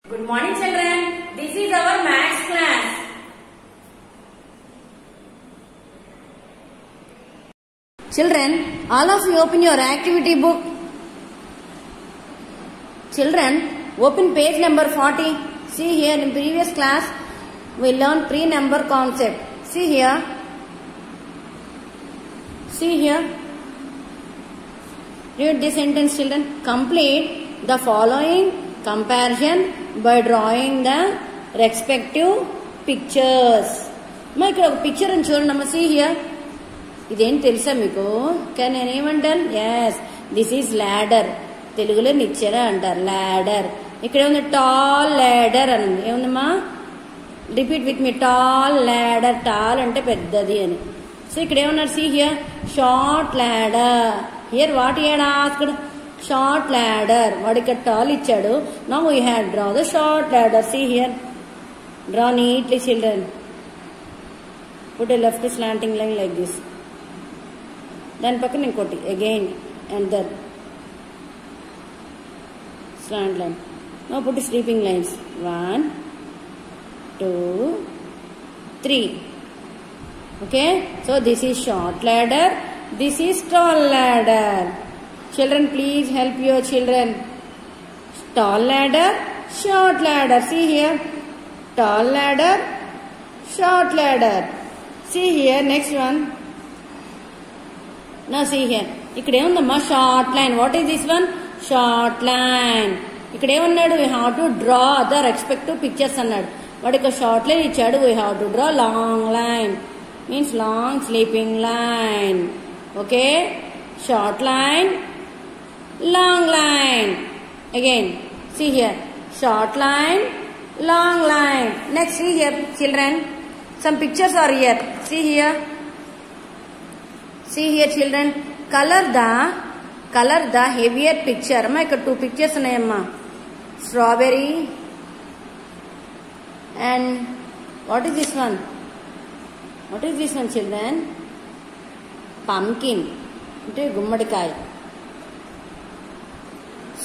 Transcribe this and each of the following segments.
Good morning children. This is our maths class. Children, all of you open your activity book. Children, open page number 40. See here, in previous class we learned pre-number concept. See here. See here. Read this sentence, children. Complete the following comparison by drawing the respective pictures. మా ఇక్కడ ఒక picture అని చూడండి అమ్మ. See here. ఇదేం తెలుసా మీకు? కానీ నేను ఏమంటాను? Yes, this is ladder. తెలుగులో నిచ్చెన అంటారు, ల్యాడర్. ఇక్కడ ఏముంది? టాల్ ల్యాడర్ అని ఉంది. ఏముందమ్మా? Repeat with me, tall ladder. Tall అంటే పెద్దది అని. సో ఇక్కడ ఏమన్నారు? See here, short ladder. Here what he had asked? Short ladder. వాడు ఇక్కడ టాల్ ఇచ్చాడు. Now we had draw the short ladder. See here, draw neatly children. Put a left slanting line like this. దాని పక్కన ఇంకోటి again and then slant line. Now put sleeping lines. 1, 2, 3. Okay. So this is short ladder. This is tall ladder. Children, please help your children. Tall ladder, short ladder. See here. Tall ladder, short ladder. See here, next one. Now see here. ఇక్కడ ఏముందమ్మా? Short line. What is this one? Short line. ఇక్కడ ఏమన్నాడు? We have to draw the respective pictures అన్నాడు. వాడు ఇక్కడ short line ఇచ్చాడు. We have to draw long line. Means long sleeping line. Okay. Short line, long line. Again see here, short line, long line. Next see here children, some pictures are here. See here children, color the heavier picture. amma ikkada two pictures unnayamma, strawberry and what is this one children? Pumpkin ante gummadikaya.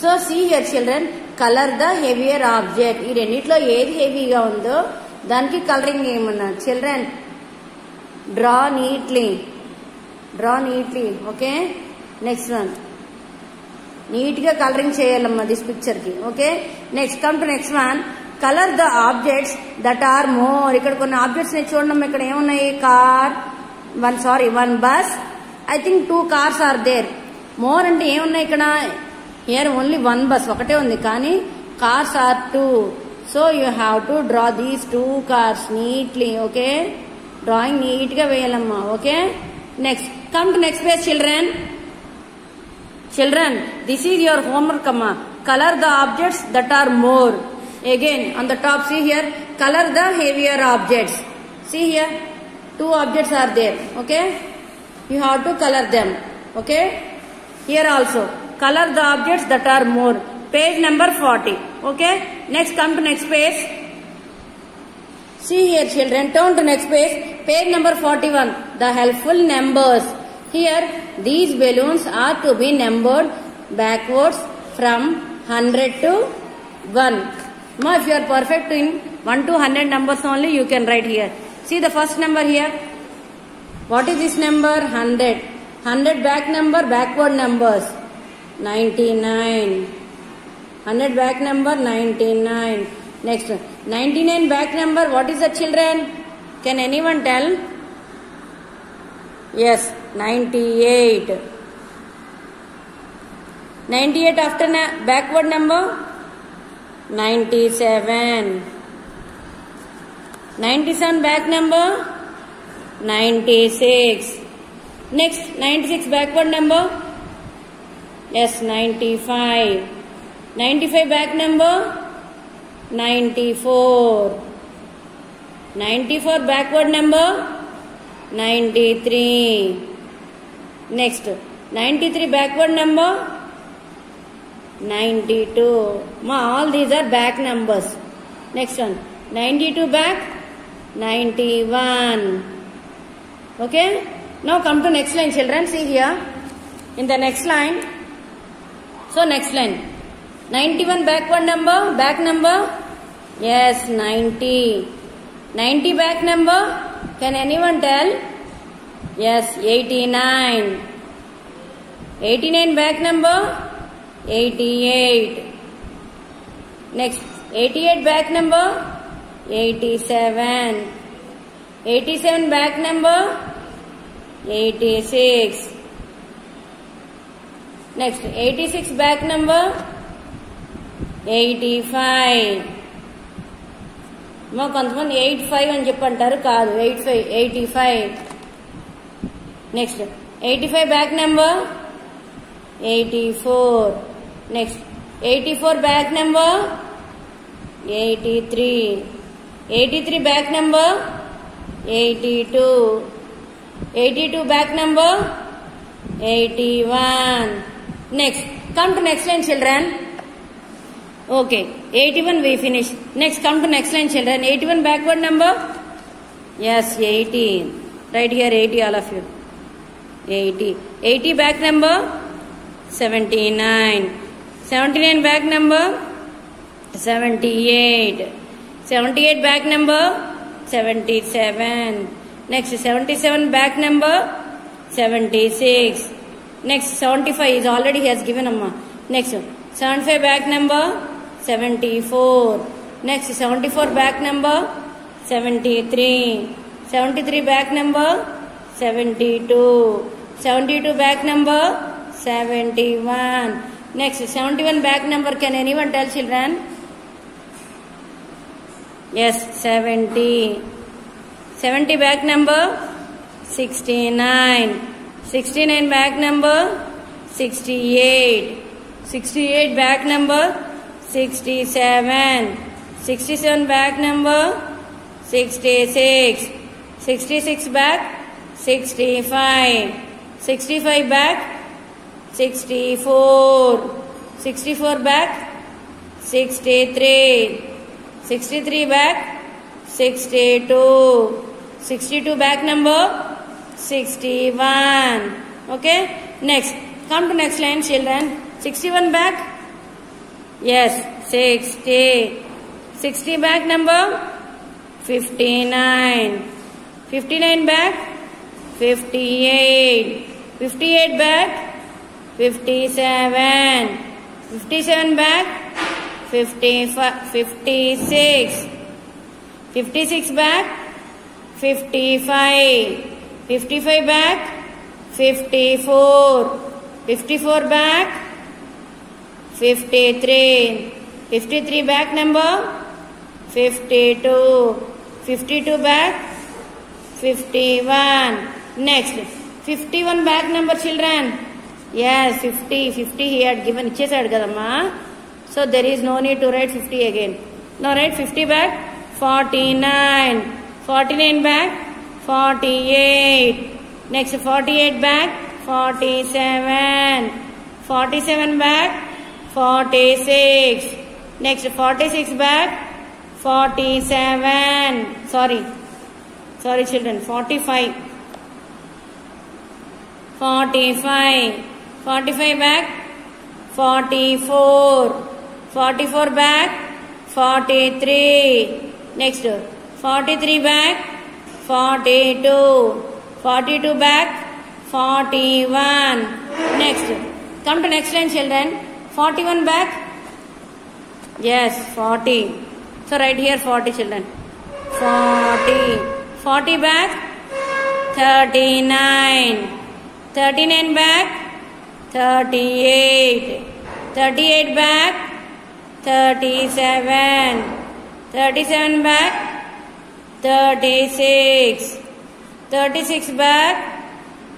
So see here children, color the heavier object. ఈ రెండిట్లో ఏది హెవీగా ఉందో దానికి colouring ఏమన్నారు? Children, draw neatly. Okay. Next one, neat గా colouring చేయాలమ్మా this picture కి. Okay. Next come to next one, colour the objects that are more. ఇక్కడ కొన్ని ఆబ్జెక్ట్స్ ని చూడడం. ఇక్కడ ఏమున్నాయి? Car, one bus. I think 2 cars are there. More అంటే ఏమున్నాయి ఇక్కడ? హియర్ ఓన్లీ 1 bus, ఒకటే ఉంది. కానీ cars are 2. So you have to draw these 2 cars neatly. Okay. Drawing neat గా వేయాలమ్మా. Okay. Next come to next page children. This is your homework అమ్మా. Colour the objects that are more. Again on the top see here, colour the heavier objects. See here, 2 objects are there. Okay. You have to color them. Okay. Here also color the objects that are more. Page number 40. Okay. Next come to next page. See here children, turn to next page. Page number 41. The helpful numbers. Here these balloons are to be numbered backwards from 100 to 1. Now if you are perfect in 1 to 100 numbers only, you can write here. See the first number here. What is this number? 100. 100 back number, backward numbers. 99. 100 back number, 99. Next one, 99 back number. What is the children? Can anyone tell? Yes, 98. 98 after backward number, 97. 97 back number, 96. Next, 96 backward number. Yes, 95. 95 back number, 94. 94 backward number, 93. Next, 93 backward number, 92. All these are back numbers. Next one, 92 back, 91. Okay. Now come to next line children. See here, in the next line. So next line, 91 backward number, back number Yes, 90. 90 back number? Can anyone tell? Yes, 89. 89 back number? 88. Next, 88 back number? 87. 87 back number? 86. Next, 86 back number? 85. కొంతమంది 85 అని చెప్పంటారు, కాదు 85. Next 85 back number 84. Next 84 back number 83. 83 back number 82. 82 back number 81. Next come to next line children. Okay, 81 we finish. Next come to next line children. 81 backward number? Yes, 80. Right here 80 all of you. 80. 80 back number? 79. 79 back number? 78. 78 back number? 77. Next 77 back number? 76. Next 75 is already he has given amma. Next 75 back number? 74. Next 74 back number? 73. 73 back number? 72. 72 back number? 71. Next 71 back number, can anyone tell children? Yes, 70. 70 back number? 69. 69 back number? 68. 68 back number? 67. 67 back number? 66. 66 back? 65. 65 back? 64. 64 back? 63. 63 back? 62. 62 back number? 61. Okay. Next, come to next line children. 61 back? Yes, 60. 60 back number? 59. 59 back? 58. 58 back? 57. 57 back? 56. 56 back? 55. 55 back? 54. 54 back? 53. 53 back number? 52. 52 back? 51. Next, 51 back number children? Yes, 50. 50 he had given, ichesadu kadamma. So there is no need to write 50 again. Now write 50 back? 49. 49 back? 48. Next 48 back? 47. 47 back? 46. Next 46 back? 47. Sorry children, 45. 45. 45 back? 44. 44 back? 43. Next 43 back? 42. 42 back? 41. Next, come to next line children. 41 back? Yes, 40. So write here 40 children. 40. 40 back? 39. 39 back? 38. 38 back? 37. 37 back? 36. 36 back?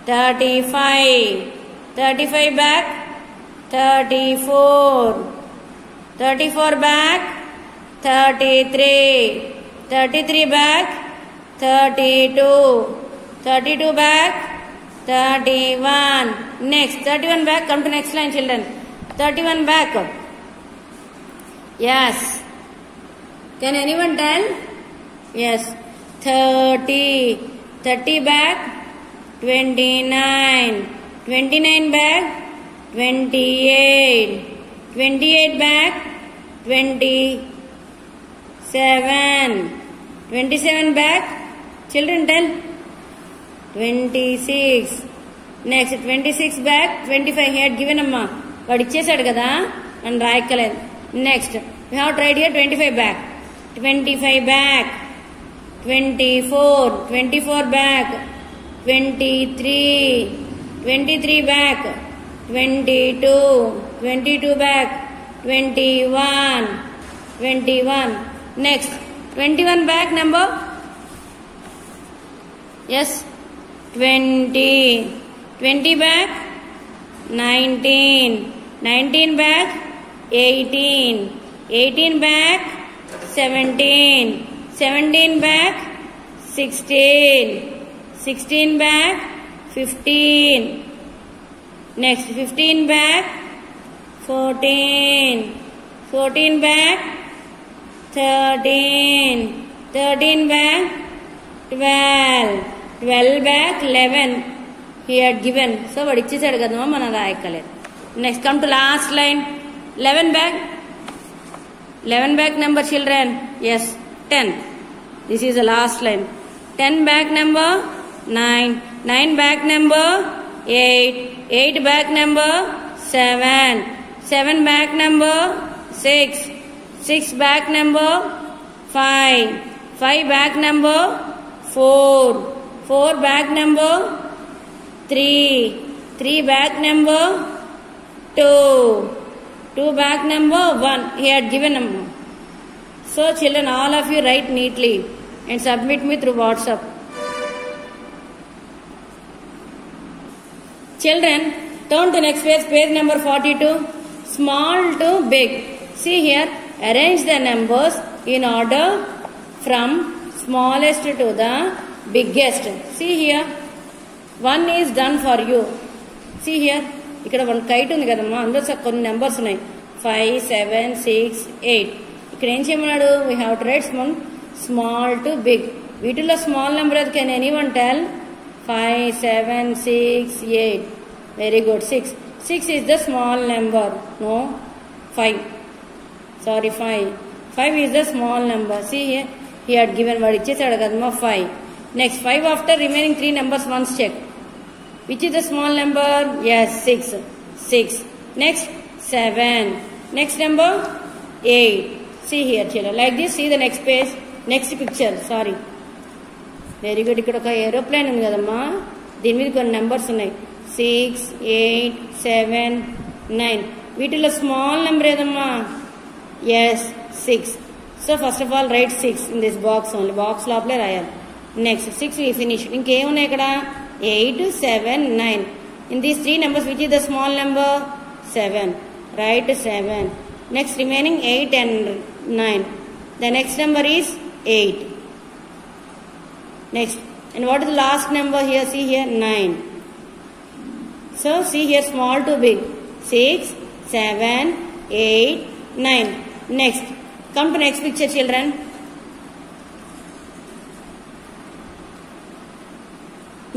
35. 35 back? 34. 34 back? 33. 33 back? 32. 32 back? 31. Next, 31 back. Come to next line children. 31 back? Yes. Can anyone tell? Yes. 30. 30 back? 29. 29 back? 28. 28 back? 27. 7. 27 back. Children tell. 26. Next 26 back. 25 he had given amma. But ichesadu kada and raikaledu. Next we have tried here 25 back. 25 back. 24. 24 back. 23. 23 back. 22. 22 back. 21. 21. Next 21 back number. Yes. 20. 20 back. 19. 19 back. 18. 18 back. 17. 17 back. 16. 16 back. 15. Next 15 back. 14. 14 back. 13. 13 back. 12. 12 back. 11 he had given. So what ichesadu kadamma mana raayakaledu. Next come to last line. 11 back. 11 back number children. Yes, 10. This is the last line. 10 back number. 9. 9 back number. 8. 8 back number. 7. 7 back number. 6. 6 back number. 5. 5 back number. 4. 4 back number. 3. 3 back number. 2. 2 back number. 1 he had given them. So children, all of you write neatly and submit me through WhatsApp. Children, turn to next page, page number 42. Small to big. See here, arrange the numbers in order from smallest to the biggest. See here, one is done for you. See here, ఇక్కడ one kite ఉంది కదమ్మా, అందులో కొన్ని numbers ఉన్నాయి. 5, 7, 6, 8. ఇక్కడ ఏం చేయమన్నాడు? We have to write small to big. వీటిలో స్మాల్ నెంబర్ అది can anyone tell? 5, 7, 6, 8. Very good. 6. 6 is the small number. No, 5. Sorry, 5. 5 is the small number. See here, he had given what ichesadu kadamma 5. Next 5 after remaining 3 numbers once check. Which is the small number? Yes, 6. 6. Next 7. Next number 8. See here children. Like this, see the next page. Next picture. Sorry. Very good. ఇక్కడ ఒక aeroplane ఉంది కదమ్మా, దీని మీద కొన్ని numbers ఉన్నాయి. 6, 8, 7, 9. వీటిలో small number ఏదమ్మా? Yes, 6. So first of all write 6 in this box only. Box లోపలే రాయాలి. Next 6 we finish. ఇంకేమున్నాయి ఇక్కడ? 8, 7, 9. In these 3 numbers, which is the small number? 7. Write 7. Next remaining 8 and 9. The next number is 8. Next, and what is the last number here? See here, 9. So see here, small to big. 6, 7, 8, 9. Next, come to next picture children.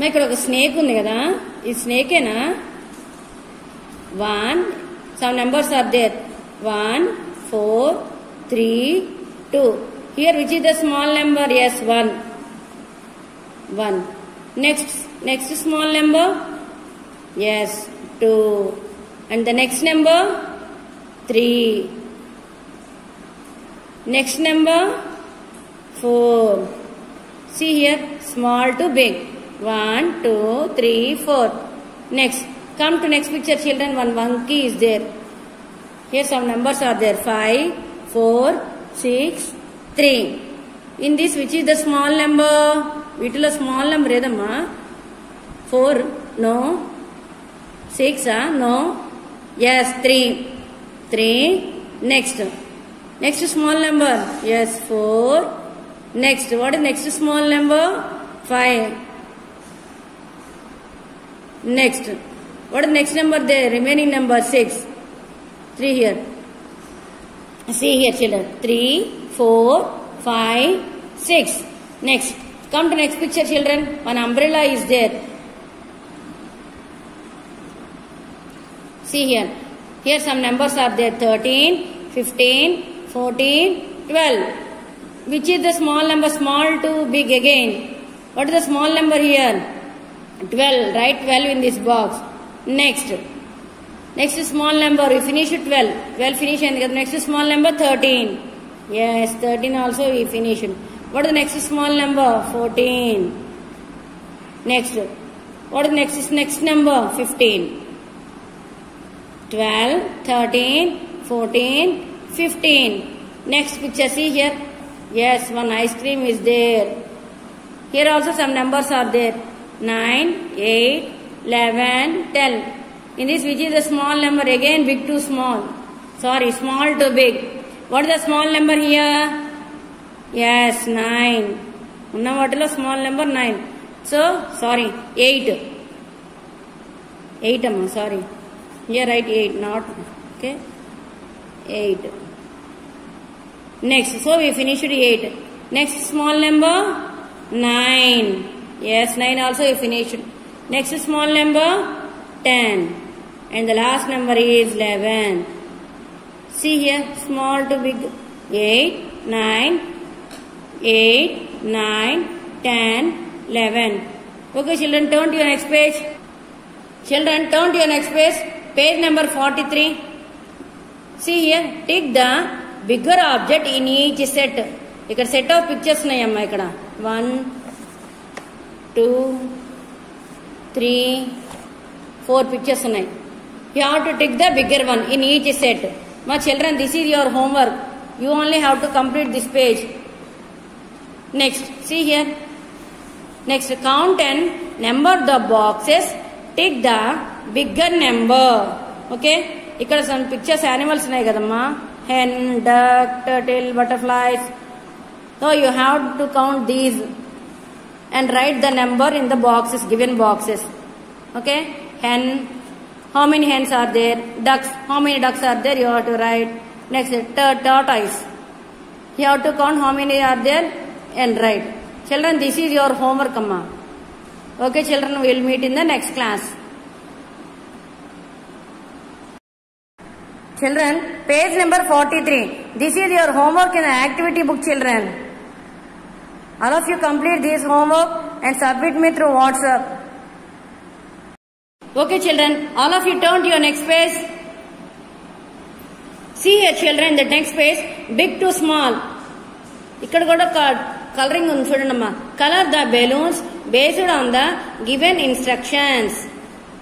ఇక్కడ ఒక snake ఉంది కదా, ఈ స్నేకేనా? 1, some numbers are there. 1, 4, 3, 2. Here which is the small number? Yes, 1. 1. Next small number? Yes, 2. And the next number? 3. Next number? 4. See here, small to big. 1, 2, 3, 4. Next, come to next picture children. One monkey is there. Here some numbers are there. 5, 4, 6, 3. In this, which is the small number? వీటిలో small number ఏదమ్మా? 4. No. 6. No. Yes, 3. 3. Next small number? Yes, 4. Next, what is next small number? 5. Next, what is next number there? Remaining number 6. 3 here. See here children. 3, 4, 5, 6. Next, come to next picture children. One umbrella is there. See here. Here some numbers are there. 13, 15, 14, 12. Which is the small number? Small to big again. What is the small number here? 12. Write 12 in this box. Next small number. We finish with 12. 12 finish and next small number 13. Yes, 13 also we finish. What is the next small number? 14. Next. What is the next number? 15. 12, 13, 14, 15. Next picture, see here. Yes, one ice cream is there. Here also some numbers are there. 9, 8, 11, 10. In this, which is the small number? Again, big to small. Sorry, small to big. What is the small number here? Yes, 9. Unna vatilo small number 9. So, sorry, 8. 8 amma, sorry. Here write 8, not, okay. 8. Next, so we finished 8. Next small number 9. Yes, 9 also we finished. Next small number 10. And the last number is 11. See here, small to big. 8, 9, 8, 9, 10, 11. Okay, children, turn to your next page. Children, turn to your next page. Page number 43. See here, take the bigger object in each set. Ikkada set of pictures unnayamma ikkada. 1, 2, 3, 4 pictures unnai. You have to take the bigger one in each set. My children, this is your homework. You only have to complete this page. Next, see here. Next, count and number the boxes. Take the bigger number. Okay? Ikkada some pictures animals unnai kadamma. Hen, duck, turtle, butterflies. So you have to count these and write the number in the boxes, given boxes. Okay? Hen. How many hens are there? Ducks. How many ducks are there? You have to write. Next, tortoise. You have to count how many are there and write. Children, this is your homework, amma. Okay, children, we will meet in the next class. Children, page number 43. This is your homework in the activity book, children. All of you complete this homework and submit me through WhatsApp. Okay, children, all of you turn to your next page. See here, children, the next page, big to small. Ikkada kuda coloring undi chudandamma. Color the balloons based on the given instructions.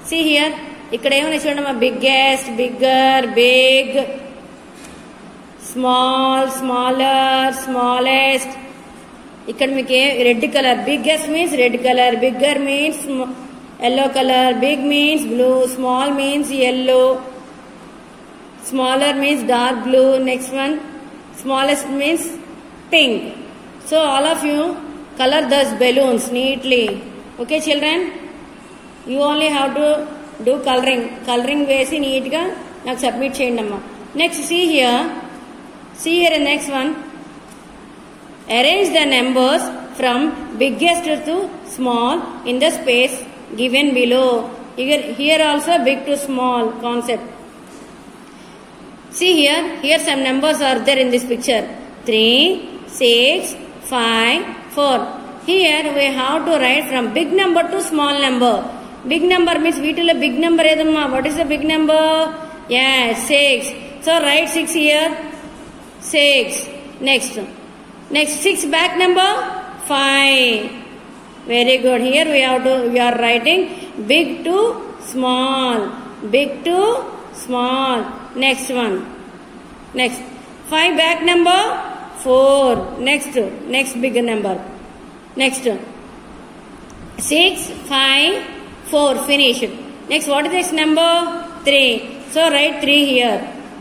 See here, ikkada emani chudandamma, biggest, bigger, big, small, smaller, smallest. Ikkada meeku red color, biggest means red color, bigger means yellow color, big means blue, small means yellow, smaller means dark blue, next one, smallest means pink. So all of you color those balloons neatly. Okay, children? You only have to do coloring. Coloring vesi neat ga నాకు submit చేయండి అమ్మా. Next, see here the next one. Arrange the numbers from biggest to small in the space given below. Here also big to small concept. See here some numbers are there in this picture. 3, 6, 5, 4. Here we have to write from big number to small number. Big number means వీటిలో big number ఏదమ్మా? What is the big number? Yes, 6. So write 6 here. 6. Next 6 back number 5. Very good. Here we are writing big to small. Big to small. Next one. Next 5 back number 4. Next bigger number. Next 6, 5, 4. Finish. Next, what is this number? 3. So write 3 here.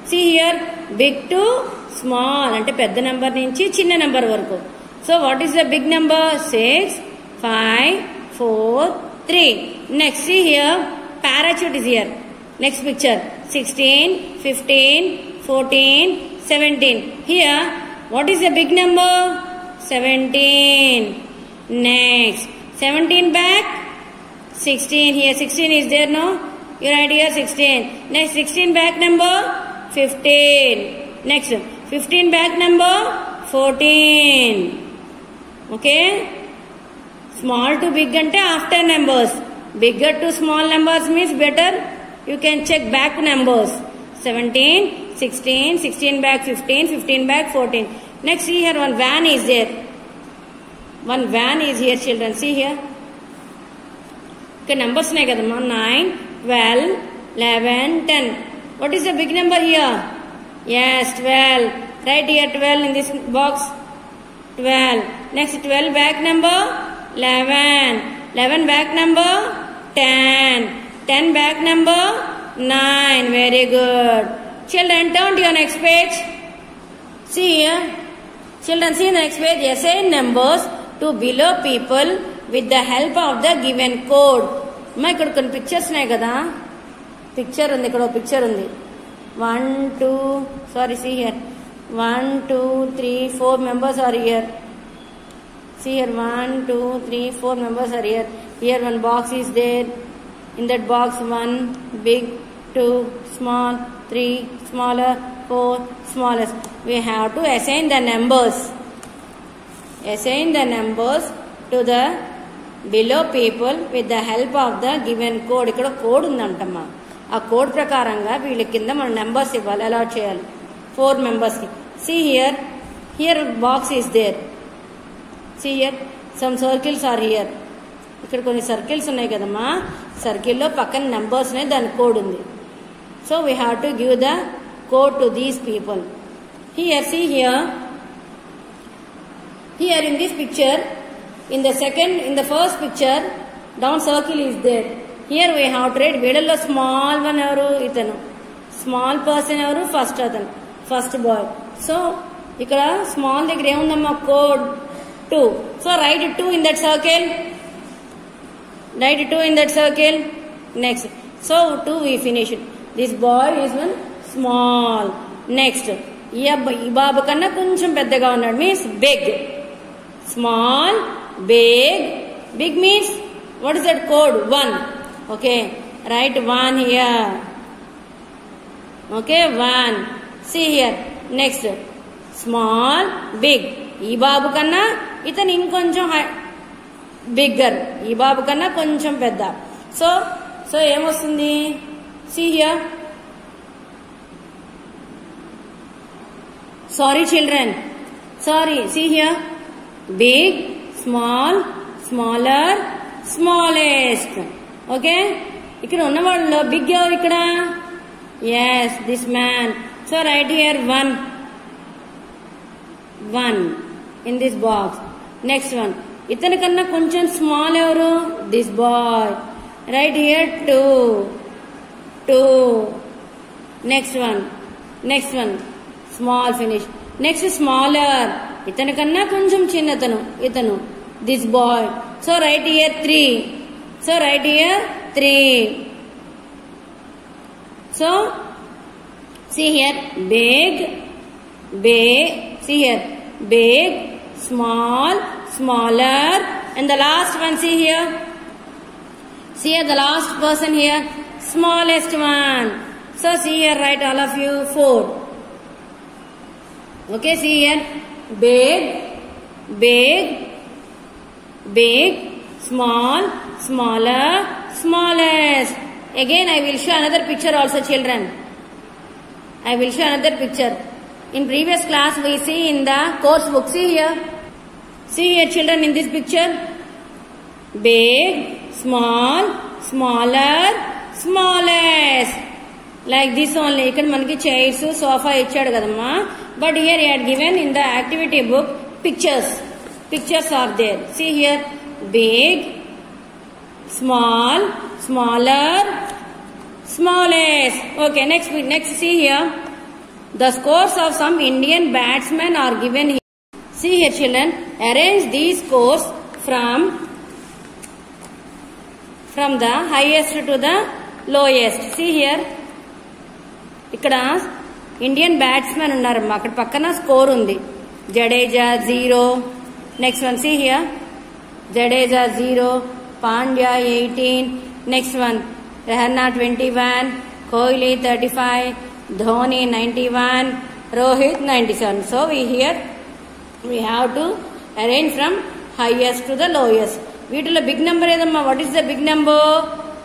See here, big to small. Ante pedda number nunchi chinna number varaku. So what is the big number? 6, 5, 4, 3. Next, see here, parachute is here. Next picture, 16, 15, 14, 17. Here, what is the big number? 17. Next, 17 back, 16. Here, 16 is there, no? You write here 16. Next, 16 back number, 15. Next, 15 back number, 14. Okay. Small to big ante after numbers. Bigger to small numbers means better. You can check back numbers. 17, 16, 16 back 15, 15 back 14. Next, see here one van is there. One van is here, children. See here. Okay, numbers nahi kadamma. 9, 12, 11, 10. What is the big number here? Yes, 12. Write here 12 in this box. 12. Next, 12 back number. 11. 11 back number. 10. 10 back number. 9. Very good. Children, turn to your next page. See here. Children, see the next page. Assign numbers to below people with the help of the given code. Ma ikkada కొన్ని pictures ఉన్నాయి కదా. Picture ఉంది, ఇక్కడ ఒక picture ఉంది. 1 2 sorry, see here. 1 2 3 4 members are here. See here, 1 2 3 4 members are here. Here one box is there. In that box, 1 big, 2 small, 3 smaller, 4 smallest. We have to assign the numbers. Assign the numbers to the below people with the help of the given code. ఇక్కడ code ఉందంటమ్మా. ఆ code ప్రకారంగా వీళ్ళ కింద మనం numbers ఇవ్వాలి, allot చేయాలి 4 members కి. See here. Here box is there. See here. Some circles are here. ఇక్కడ కొన్ని సర్కిల్స్ ఉన్నాయి కదమ్మా. సర్కిల్లో పక్కన నెంబర్స్ ఉన్నాయి, దాని కోడ్ ఉంది. So we have to give the code to these people. Here, see here. Here in this picture, in the first picture, down circle is there. Here we have to write middle lo small one evaru itanu. Small person evaru? First atanu. First boy. So ikkada small దగ్గర ఏముందమ్మా? code 2. So write 2 in that circle. Write 2 in that circle. Next. So 2 we finish it. This boy is one small. Next. ఈ బాబు కన్నా కొంచెం పెద్దగా ఉన్నాడు, means big. Small, big. Big means what is that code? 1. Okay. Write 1 here. Okay, 1. See here. Next. Small, big. ఈ బాబు కన్నా ఇతను ఇంకొంచెం bigger. ఈ బాబు కన్నా కొంచెం పెద్ద. సో ఏమొస్తుంది? See here. Sorry children. Sorry. See here. Big, small, smaller, smallest. Okay. ఇక్కడ ఉన్న వాళ్ళలో బిగ్ ఎవరు ఇక్కడ? Yes, this man. So write here 1. 1 in this box. Next one. ఇతని కన్నా కొంచెం స్మాల్ ఎవరు? This boy. Write here 2. 2. Next one. Next one. Small finish. Next smaller. ఇతని కన్నా కొంచెం చిన్నతను ఇతను. This boy. So write here 3. So write here 3. So see here. Big. Big. See here. Big. Small. Smaller. And the last one, see here. See here the last person here. Smallest one. So see here, write all of you 4. Okay, see here. Big, big, big, small, smaller, smallest. Again I will show another picture also children. I will show another picture. In previous class we see in the course book. See here. See here children in this picture. Big, small, smaller, smallest. Like this only. ఇక్కడ మనకి chairs, sofa ఇచ్చాడు కదమ్మా. But here he had given in the activity book pictures. Pictures are there. See here. Big, small, smaller, smallest. Okay, next see here. The scores of some Indian batsmen are given here. See here children. Arrange these scores from the highest to the lowest. See here. ఇక్కడ Indian batsmen ఉన్నారమ్మా. అక్కడ పక్కన score ఉంది. Jadeja 0. Next one see here. Jadeja 0, Pandya 18. Next one Rahane 21, Kohli 35, Dhoni 91, Rohit 97. So we here We have to arrange from highest to the lowest. వీటిలో big number ఏదమ్మా? What is the big number?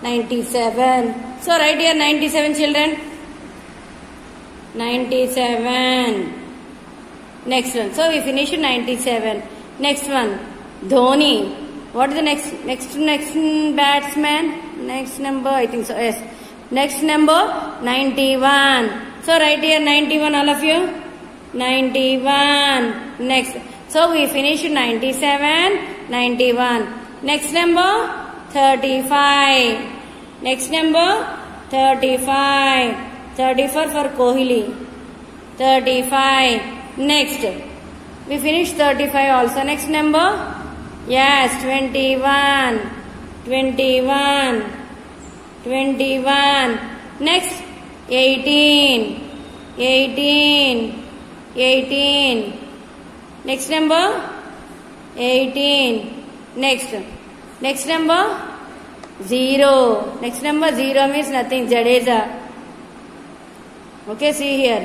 97. So write here 97 children. 97. Next one. So we finish 97. Next one. Dhoni. What is the next batsman? Next number, I think so. Yes. Next number 91. So write here 91, all of you. 91. Next. So we finish 97, 91. Next number 35. Next number 35. 34 for Kohli. 35. Next. We finish 35 also. Next number. Yes, 21. 21. 21. Next. 18. 18. 18. Next number. 18. Next number. 0. Next number 0 means nothing. Jadeja. Okay, see here.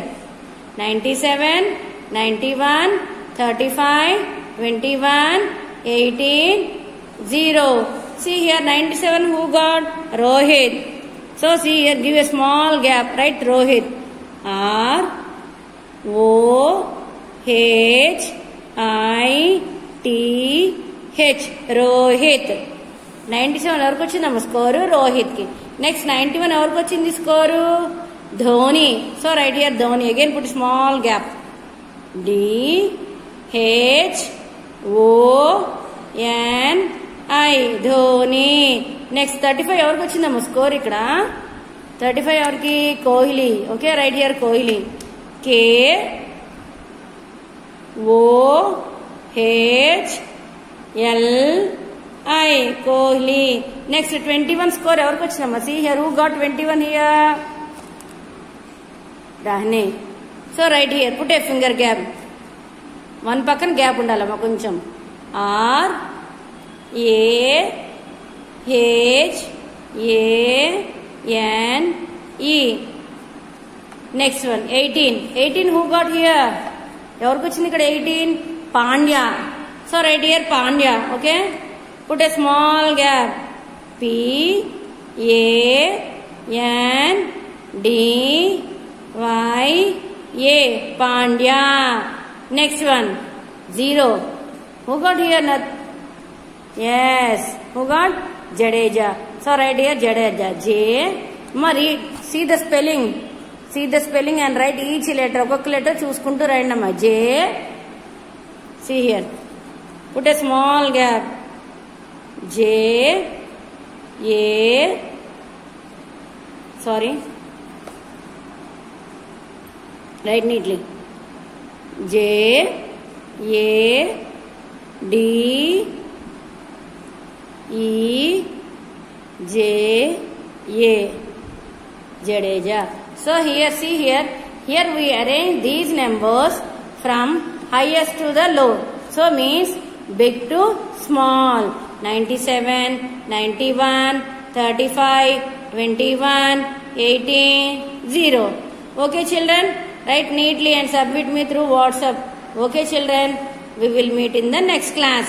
97, 91, 35, 21, 18, 0. See here 97 who got? Rohit. So see here, give a small gap, right? Rohit. R O H I T H. Rohit. 97 ఎవరికి వచ్చిందమ్మ score? Rohit కి. Next 91 ఎవరికి వచ్చింది score? Dhoni. So right here Dhoni. Again put small gap. D H O N I. Dhoni. Next 35 ఎవరికి వచ్చిందమ్మ score ఇక్కడ? 35 ఎవరికి? Kohli. Okay, right here Kohli. K O H L I. Kohli. Next 21 score ఎవరికి వచ్చిందమ్మా? See here who got 21 here? Rahane. So right here put a finger gap. One పక్కన gap ఉండాలమ్మా కొంచెం. R A H A N E. Next one 18. 18 who got here? ఎవరికి వచ్చింది ఇక్కడ 18? Pandya. So right here Pandya. Okay, put a small gap. P A N D Y A. Pandya. Next one 0. Who got here? Yes. Who got? Jadeja. So right here Jadeja. J. Mari. See the spelling. See the spelling and write each letter. Okka letter chooskuntu write namma. J. See here. Put a small gap. J. A. Sorry. Write neatly. J. A. D. E. J. A. Jadeja. So here, see here. Here we arrange these numbers from highest to the low. So means big to small. 97, 91, 35, 21, 18, 0. Okay children, write neatly and submit me through WhatsApp. Okay children, we will meet in the next class.